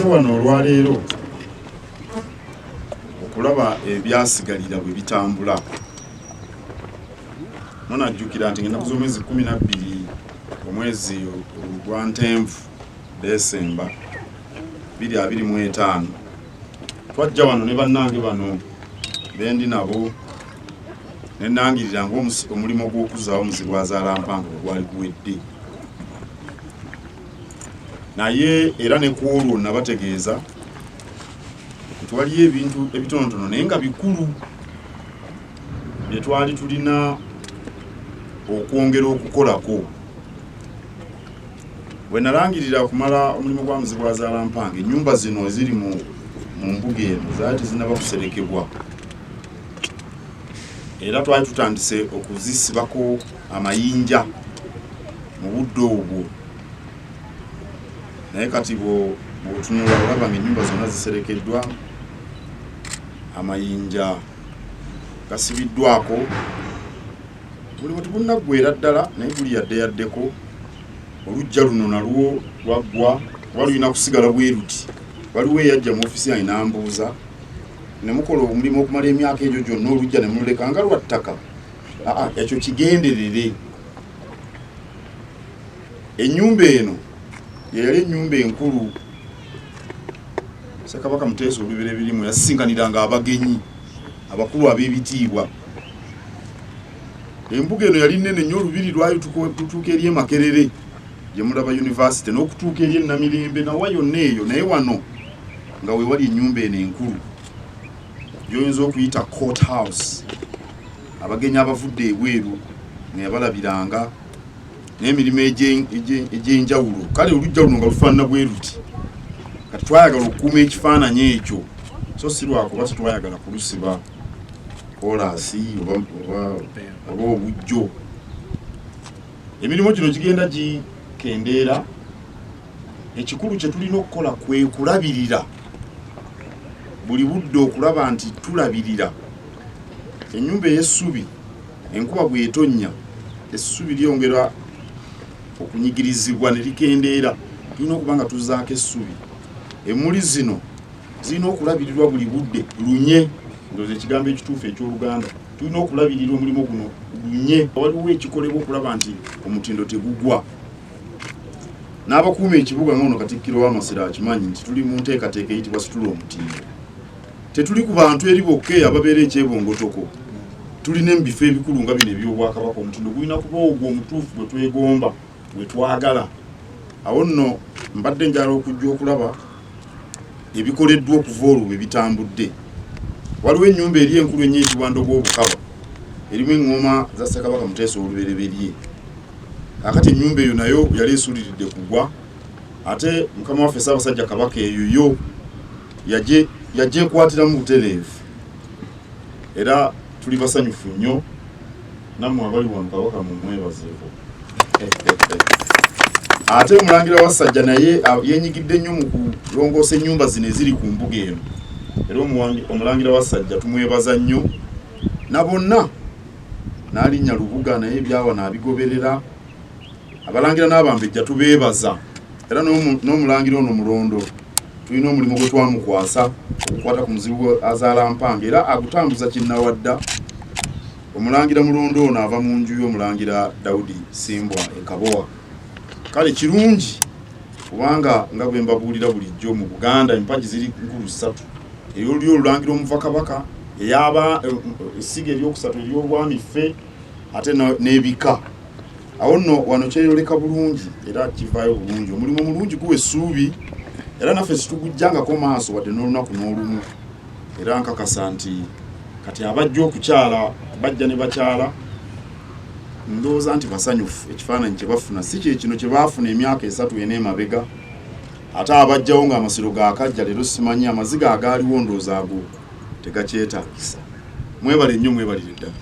nze wano olwaleero okulaba ebyasigalira bwe bitambula. Nonajjukira nti ennaku z'omwezi 12 omwezi ogwa Ntenvu Desemba 2025 twajja wano ne bannange bano bendi nabo ne nangirira ng'omulimo gw'okuzaawo omuzibu Azaalampanga gwali guwedde. Naye era ne ku olwo nabategeeza nti waliyo ebintu ebitonotono naye nga bikulu bye twali tulina okwongera okukolako. Bwe nalangirira okumala omulimu gwa muzibu Azaalampanga, ennyumba zino eziri mu mbuga eno zaali tezinnaba kuserekebwa, era twali tutandise okuzisibako amayinja mu budde obwo. Naye kati bw'otunula olaba ng'ennyumba zonna ziserekeddwa, amayinja gasibiddwako, buli bwe tubunnaggweera ddala naye guli yaddeyaddeko. Olujja luno nalwo lwaggwa, kuba lulina kusigala bwe ruti. Waliwo eyajja mu ofisi yange n'ambuuza, ne mukola omulimu okumala emyaka egyo gyonna olujja ne mululeka nga lwa ttaka? Ekyo kigenderere. Ennyumba eno ye yali ennyumba enkulu Ssekabaka Muteesa Olubiri birimu yasinkaniranga abagenyi abakulu ab'ebitiibwa. Embuga eno yali nnene nnyo, olubiri lwayo tutuuka eri e Makerere gye mulaba University n'okutuuka eri e Namirembe nawa yonna eyo. Naye wano nga we wali ennyumba eno enkulu gy'oyinza okuyita court house, abagenyi abavudde ebweru nga yabalabiranga n'emirimu egy'enjawulo. Kale olujja luno nga lufaanana bwe ruti. Kati twayagala okukuuma ekifaananyi ekyo, so si lwakuba tetwayagala kulusiba kolasi oba obujjo. Emirimu gino gigenda gikendeera. Ekikulu kye tulina okukola kwe kulabirira buli budde, okulaba nti tulabirira ennyumba ey'essubi. Enkuba bw'etonnya, essubi lyongera okunyigirizibwa ne likendeera. Tulina okuba nga tuzaako essubi. Emmuli zino zirina okulabirirwa buli budde, lunye. Ndowooza ekigambo ekituufu eky'Oluganda. Tulina okulabirira omulimu guno lunye. Waliwo ekikolebwa okulaba nti omutindo tegugwa. N'abakuuma ekibuga ng'ono Katikkiro w'Amasiro akimanyi nti tuli mu nteekateeka eyitibwa situla omutindo. Tetuli ku bantu eri bokka ababeera ekyebongotoko. Tulina mu bifo ebikulu nga bino eby'Obwakabaka. Omutindo gulina kuba ogwo omutuufu gwe twegomba, gwe twagala. Awo nno mbadde njala okujja okulaba ebikoleddwa okuva olwo bwe bitambudde. Waliwo ennyumba eri enkulu ennyo eyitibwa Ndogo Obukaba, erimu eŋŋoma za Ssekabaka Muteesa Olubereberye. Akati ennyumba eyo nayo yali esuuliridde kugwa, ate Mukama waffe Ssaabasajja Kabaka eyoyo yajja ekwatiramu butereevu. Era tuli basanyufu nnyo, nammwe abali wano Kabaka mumwebazeeko. Ate Omulangira Wassajja naye yenyigidde nnyo mu kulongoosa ennyumba zino eziri ku mbuga eno. Era Omulangira Wassajja tumwebaza nnyo. Na bonna n'alinnya Lubuga naye ebyawa n'abigoberera. Abalangira n'Abambejja tubeebaza. Era n'Omulangira ono Mulondo tulina omulimu gwe twamukwasa okukwata ku muzibu Azaalampanga, era agutambuza kinnawadda. Omulangira Mulondo ono ava mu nju y'Omulangira Daudi Simbwa e Kabowa. Kale kirungi kubanga nga bwe mbabuulira bulijjo mu Buganda empagi ziri nkulu 3. Ey'oli Olulangira Omuvakabaka, ey'aba essiga eryokusatu ery'obwami ffe, ate n'ebika. Awo nno wano kyeyoleka bulungi era kivaayo bulungi. Omulimu mulungi guwa essuubi, era naffe situgujjangako maaso wadde n'olunaku n'olumu. Era nkakasa nti kati abajja okukyala bajja ne bakyala, ndowooza nti basanyufu. Ekifaananyi kye bafuna si kye kino kye baafuna emyaka 3 ena emabega. Ate abajjawo ng'amasiro gaakajja leero simanyi amaziga agaaliwo ndowooza ago tegakyetaagisa. Mwebale nnyo, mwebalire ddala.